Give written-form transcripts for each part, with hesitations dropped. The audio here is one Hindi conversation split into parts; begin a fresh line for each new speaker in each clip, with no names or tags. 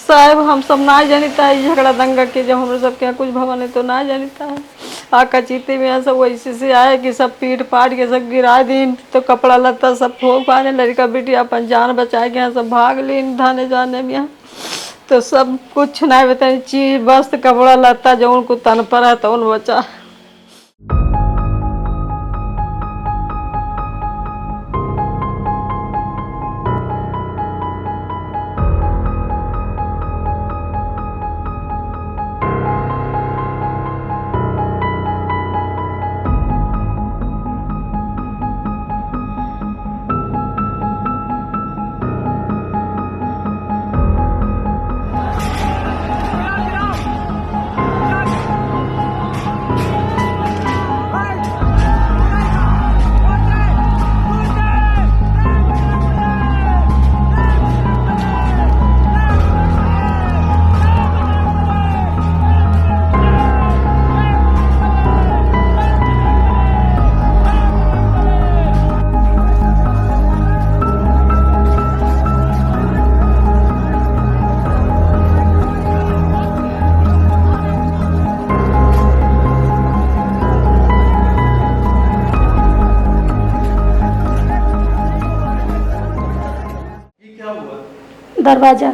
साहब हम सब ना जानता है झगड़ा दंगा के, जब हम सब क्या कुछ भवन है तो ना जानता है। आका चीते में सब वैसे से आए कि सब पीट पाट के सब गिरा दीन, तो कपड़ा लत्ता सब फोक पाने, लड़का बेटी अपन जान बचा के यहाँ सब भाग लीन थाने जाने में यहाँ। तो सब कुछ ना बताए, चीज बस कपड़ा लत्ता जो उनको तन पर है तो उन बचा।
दरवाजा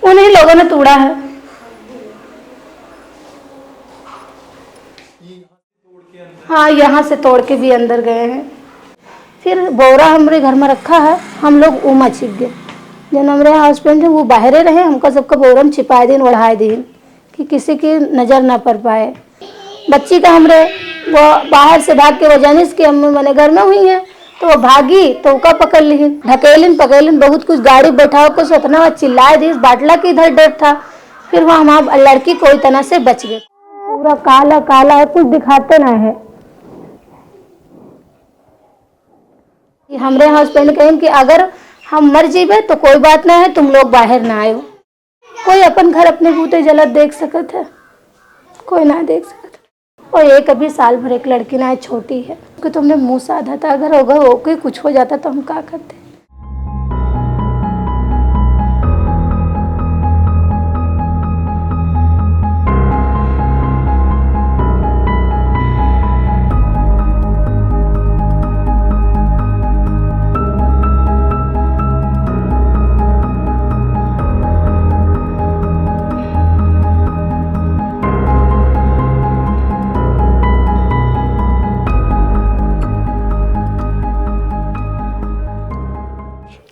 उन्हीं लोगों ने तोड़ा है। हाँ, यहाँ से तोड़ के भी अंदर गए हैं। फिर बोरा हमारे घर में रखा है, हम लोग उमा छिप गए। जन हमारे हस्बैंड वो बाहरे रहे, हमका सबका बोरा में छिपा दिन ओढ़ाए दिन कि किसी की नज़र ना पड़ पाए। बच्ची का हमरे वो बाहर से भाग के वजह कि हम मैंने घर में हुई है, तो वो भागी तो उसका पकड़ ली, ढकेलिन पकड़लिन बहुत कुछ, गाड़ी बैठाओ कुछ इतना चिल्लाए दी, बाटला की इधर डर था। फिर वहाँ हमारा लड़की कोई तरह से बच गई। पूरा काला काला है, कुछ दिखाते ना है। हमारे हस्बैंड कहें कि अगर हम मर जीवे तो कोई बात ना है, तुम लोग बाहर ना आयो। कोई अपन घर अपने बूते जलत देख सकत है, कोई ना देख सकत। और एक अभी साल भर एक लड़की ना है, छोटी है, कि तुमने मुंह साधा था, अगर होगा ओके कुछ हो जाता तो हम क्या करते।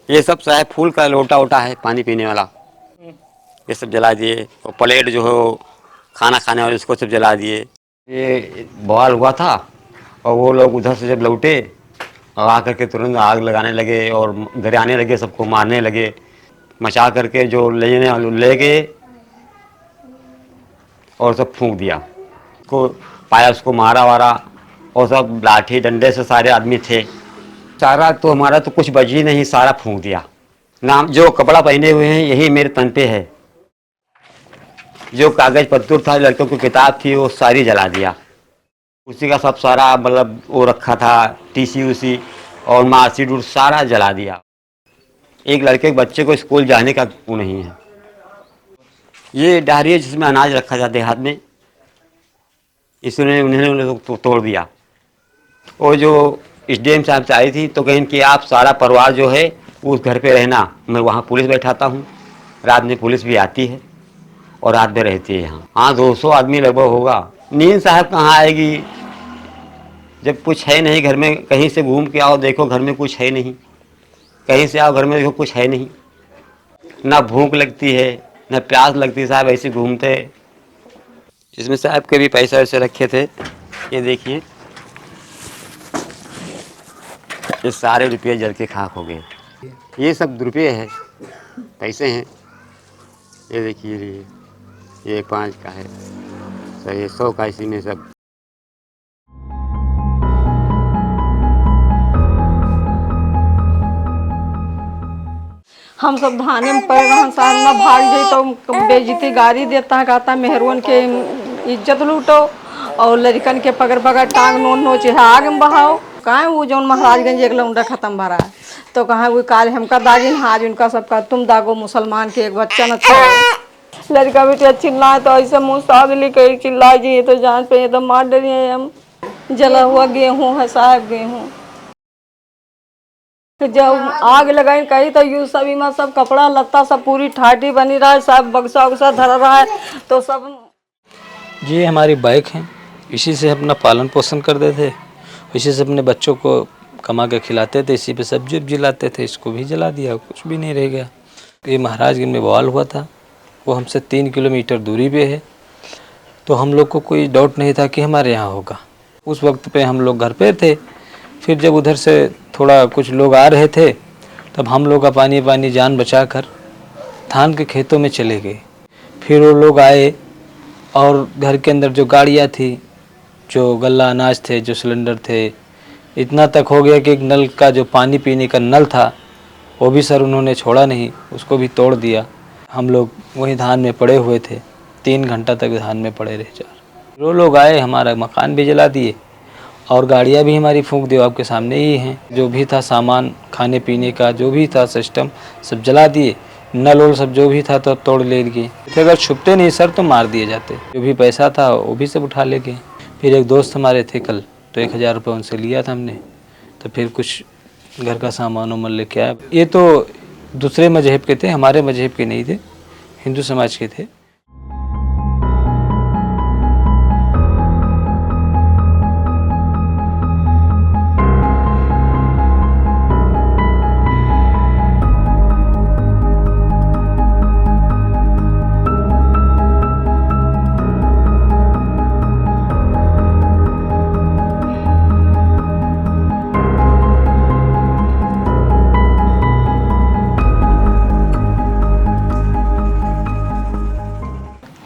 ये सब शायद फूल का लोटा वोटा है पानी पीने वाला, ये सब जला दिए। और प्लेट जो है खाना खाने वाले उसको सब जला दिए। ये बवाल हुआ था और वो लोग उधर से जब लौटे और आकर के तुरंत आग लगाने लगे और घर आने लगे, सबको मारने लगे, मचा करके जो ले गए और सब फूंक दिया। उसको पाया, उसको मारा वारा, और सब लाठी डंडे से सारे आदमी थे। सारा तो हमारा तो कुछ बच ही नहीं, सारा फूंक दिया। नाम जो कपड़ा पहने हुए हैं यही मेरे तन पे है। जो कागज पत्तर था, लड़कों की किताब थी, वो सारी जला दिया। उसी का सब सारा मतलब वो रखा था, टीसी उसी और मार्कशीट उड़ सारा जला दिया। एक लड़के के बच्चे को स्कूल जाने का वो नहीं है। ये डायरी है जिसमें अनाज रखा जाता है हाथ में, इसने उन्होंने तो तोड़ दिया। और जो एसडीएम साहब से आई थी तो कहें कि आप सारा परिवार जो है उस घर पे रहना, मैं वहाँ पुलिस बैठाता हूँ। रात में पुलिस भी आती है और रात में रहती है यहाँ। हाँ, 200 आदमी लगभग होगा। नींद साहब कहाँ आएगी जब कुछ है नहीं घर में। कहीं से घूम के आओ, देखो घर में कुछ है नहीं। कहीं से आओ, घर में देखो कुछ है नहीं। ना भूख लगती है ना प्यास लगती है साहब, ऐसे घूमते। इसमें साहब के भी पैसे वैसे रखे थे, ये देखिए, ये सारे रुपये जल के खाक हो गए। ये सब रुपये हैं, पैसे हैं। ये देखिए, ये 5 का है, तो ये 100 का, इसी में सब।
हम सब धाने में पड़ रहा साल में भाग जाई तो बेइज्जती गाड़ी देता कहता मेहरवन के इज्जत लूटो और लड़कन के पकड़ पकड़ टांग नोच नोच आग में बहाओ। कहाँ वो जो महाराजगंज एक लौंडा खत्म भरा है तो कहाँ वो काल हमका दागिन आज उनका सबका तुम दागो मुसलमान के एक बच्चा न था लड़का बेटिया चिल्लाए तो ऐसे मुँह सागली कही चिल्ला जी तो जान पे तो मार डरिए हम। जला हुआ गेहूँ है साहब गेहूँ जब आग लगाई कही तो यू सभी में सब कपड़ा लत्ता सब पूरी ठाठी बनी रहा है सब बक्सा उक्सा धरा रहा है तो सब।
ये हमारी बाइक है, इसी से अपना पालन पोषण करते थे, इसी से अपने बच्चों को कमा के खिलाते थे, इसी पे सब्जी उपजी लाते थे। इसको भी जला दिया, कुछ भी नहीं रह गया। ये महाराजगंज में बवाल हुआ था, वो हमसे 3 किलोमीटर दूरी पे है, तो हम लोग को कोई डाउट नहीं था कि हमारे यहाँ होगा। उस वक्त पे हम लोग घर पे थे। फिर जब उधर से थोड़ा कुछ लोग आ रहे थे तब हम लोग का पानी जान बचा कर धान के खेतों में चले गए। फिर वो लोग आए और घर के अंदर जो गाड़ियाँ थी, जो गल्ला अनाज थे, जो सिलेंडर थे, इतना तक हो गया कि एक नल का जो पानी पीने का नल था वो भी सर उन्होंने छोड़ा नहीं, उसको भी तोड़ दिया। हम लोग वहीं धान में पड़े हुए थे, 3 घंटा तक धान में पड़े रहे। 4 वो लोग आए, हमारा मकान भी जला दिए और गाड़ियाँ भी हमारी फूंक दी, आपके सामने ही हैं। जो भी था सामान खाने पीने का जो भी था सिस्टम सब जला दिए, नल वल सब जो भी था तो तोड़ ले गए। अगर छुपते नहीं सर तो मार दिए जाते। जो भी पैसा था वो भी सब उठा ले गए। फिर एक दोस्त हमारे थे कल, तो 1000 रुपये उनसे लिया था हमने, तो फिर कुछ घर का सामान वामान लेके आया। ये तो दूसरे मजहब के थे, हमारे मजहब के नहीं थे, हिंदू समाज के थे।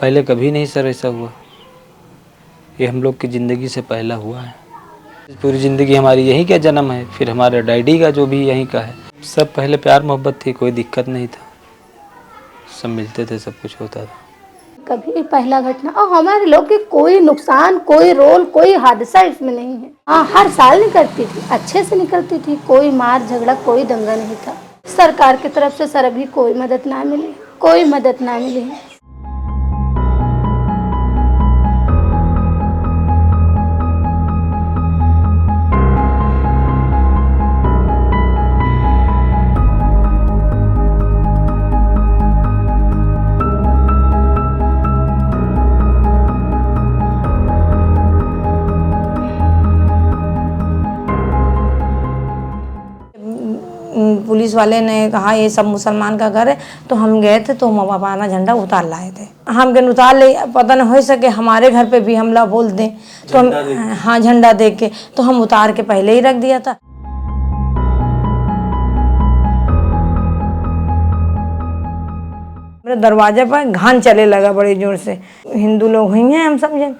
पहले कभी नहीं सर ऐसा हुआ, ये हम लोग की ज़िंदगी से पहला हुआ है। पूरी ज़िंदगी हमारी यहीं का जन्म है, फिर हमारे डैडी का जो भी यहीं का है। सब पहले प्यार मोहब्बत थी, कोई दिक्कत नहीं था, सब मिलते थे, सब कुछ होता था।
कभी पहला घटना और हमारे लोग के कोई नुकसान, कोई रोल, कोई हादसा इसमें नहीं है। हाँ, हर साल निकलती थी, अच्छे से निकलती थी, कोई मार झगड़ा कोई दंगा नहीं था। सरकार की तरफ से सर अभी कोई मदद ना मिली, कोई मदद ना मिली।
पुलिस वाले ने कहा ये सब मुसलमान का घर है, तो हम गए थे तो हम अपना झंडा उतार लाए थे। हम गए उतार ले, पता न हो सके हमारे घर पे भी हमला बोल दें तो हम, हाँ झंडा देख के, तो हम उतार के पहले ही रख दिया था। मेरे दरवाजे पर घान चले लगा बड़े जोर से। हिंदू लोग हुई हैं हम समझे,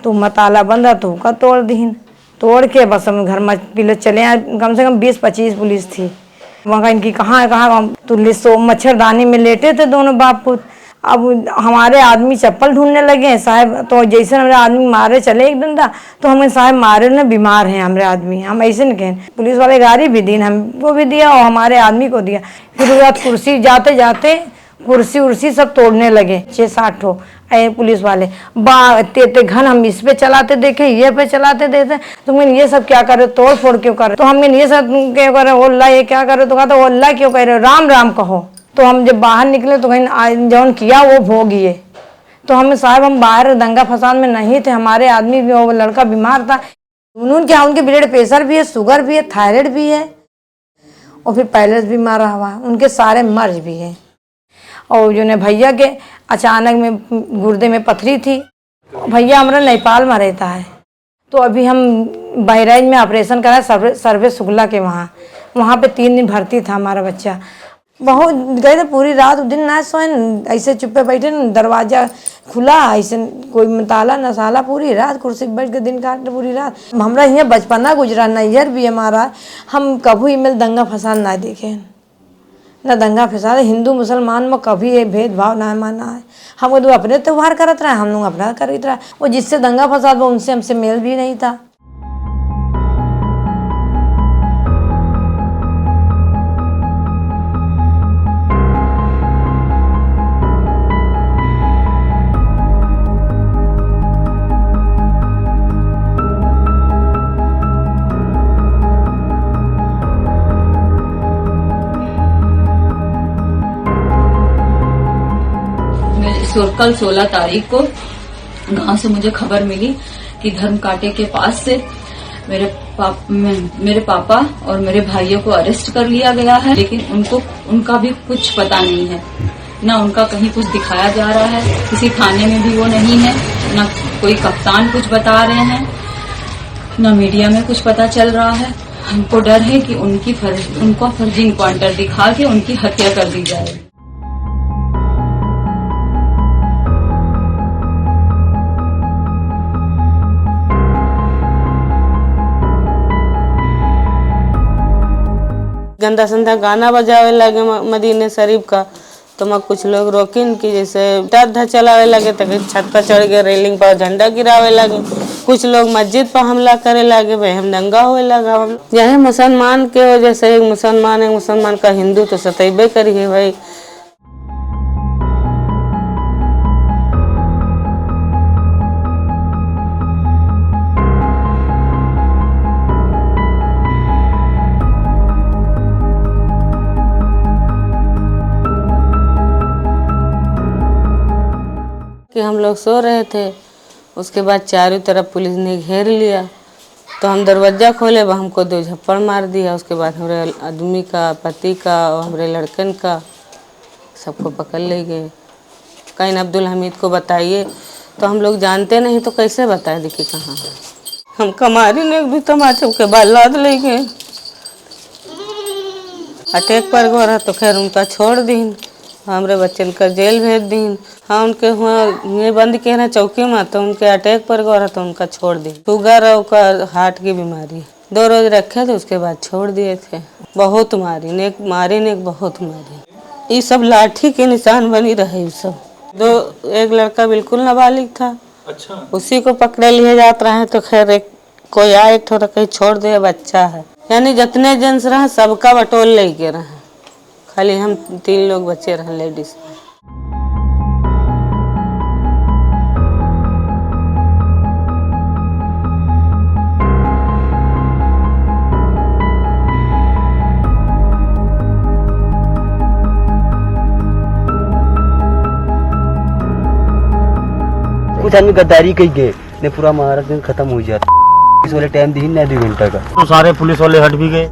तो मताला बंद रहा तो का तोड़ दीन, तोड़ के बस हम घर में पीले चले आए। कम से कम 20-25 पुलिस थी वहाँ। इनकी कहाँ है कहाँ, तो सो मच्छरदानी में लेटे थे दोनों बाप पुत। अब हमारे आदमी चप्पल ढूंढने लगे हैं साहब, तो जैसे हमारे आदमी मारे चले एक डंडा, तो हमें साहब मारे ना बीमार हैं हमारे आदमी, हम ऐसे नहीं कहें। पुलिस वाले गाड़ी भी दी, हमको भी दिया और हमारे आदमी को दिया। फिर उसके बाद कुर्सी जाते जाते कुर्सी उर्सी सब तोड़ने लगे, 6-7 ठो पुलिस वाले। ते घन हम इस पे चलाते देखे, ये पे चलाते देते, तुम ये सब क्या कर रहे हो, तोड़ फोड़ क्यों कर रहे हो? तो हम ये सब क्यों कर रहे हो, अल्लाह ये क्या कर रहे हो? तो कहते हो अल्लाह क्यों कह रहे हो, राम राम कहो। तो हम जब बाहर निकले तो कहीं जौन किया वो भोगिए। तो हमें साहब हम बाहर दंगा फसाद में नहीं थे, हमारे आदमी भी, वो लड़का बीमार था। क्या उनके ब्लड प्रेशर भी है, शुगर भी है, थायराइड भी है और फिर पैलेस भी मारा हुआ, उनके सारे मर्ज भी है। और जो ने भैया के अचानक में गुर्दे में पथरी थी। भैया हमारा नेपाल में रहता है, तो अभी हम बहराइच में ऑपरेशन कराए सर्वे शुक्ला के वहाँ पे 3 दिन भर्ती था हमारा बच्चा। बहुत गए थे, पूरी रात दिन ना सोए, ऐसे चुप्पे बैठे, दरवाजा खुला, ऐसे कोई ताला न साला, पूरी रात कुर्सी पर बैठ के दिन काटते पूरी रात। हमारा यहाँ बचपना गुजरा, नैयर भी हमारा, हम कभी इमें दंगा फसाद ना देखे, ना दंगा फसाद। हिंदू मुसलमान में कभी ये भेदभाव ना माना है। हम लोग अपने त्यौहार करते रहे, हम लोग अपना करते रहे। वो जिससे दंगा फसाद वो उनसे हमसे मेल भी नहीं था।
कल 16 तारीख को गांव से मुझे खबर मिली कि धर्म कांटे के पास से मेरे पापा और मेरे भाइयों को अरेस्ट कर लिया गया है, लेकिन उनका भी कुछ पता नहीं है। न उनका कहीं कुछ दिखाया जा रहा है, किसी थाने में भी वो नहीं है, न कोई कप्तान कुछ बता रहे हैं, न मीडिया में कुछ पता चल रहा है। हमको डर है कि उनको फर्जी इनकाउंटर दिखा के उनकी हत्या कर दी जाए।
गंदा संदा गाना बजावे लगे मदीने शरीफ का, तो मैं कुछ लोग रोकिन कि जैसे डर चलावे लगे, तो छत पर चढ़ के रेलिंग पर झंडा गिरावे लगे। कुछ लोग मस्जिद पर हमला करे लगे, वह दंगा होए लगा। यही मुसलमान के वजह से एक मुसलमान का हिंदू तो सतैबे करी है भाई। कि हम लोग सो रहे थे, उसके बाद चारों तरफ पुलिस ने घेर लिया, तो हम दरवाज़ा खोले, वह हमको 2 झप्पड़ मार दिया। उसके बाद हमारे आदमी का, पति का और हमारे लड़कन का सबको पकड़ ले गए। कहीं अब्दुल हमीद को बताइए, तो हम लोग जानते नहीं तो कैसे बताए देखिए कहाँ है। हम कमारी ने भी तमाचे के बाद लाद ले गए, अटैक पर गया तो खैर उनका छोड़ दीन, हमारे बच्चन का जेल भेज दीन। हाँ उनके हुआ बंद किए ना चौकी में, तो उनके अटैक पर गया तो उनका छोड़ दी। शुगर और हार्ट की बीमारी 2 रोज रखे थे, उसके बाद छोड़ दिए थे। बहुत मारी ने बहुत मारी। ये सब लाठी के निशान बनी रहे। ये सब एक लड़का बिल्कुल नाबालिग था। अच्छा। उसी को पकड़े लिए जात रहे, तो खैर कोई आए एक थोड़ा कहीं छोड़ दे, बच्चा है। यानी जितने जेंट्स रहे सबका बटोल ले के रहे, खाली हम 3 लोग बचे रहे लेडीज।
कुछ आदमी गद्दारी कही गए ने पूरा महाराज दिन खत्म हो जाता। पुलिस वाले टाइम दी ना 2 घंटा का, तो सारे पुलिस वाले हट भी गए।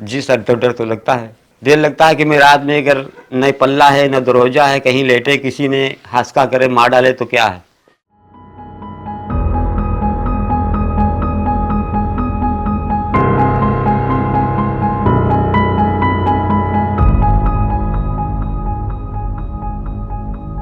जी सर, तो डर तो लगता है। देर लगता है कि मेरे रात में अगर न पल्ला है न दरवाजा है, कहीं लेटे किसी ने हादसा करे मार डाले तो क्या है।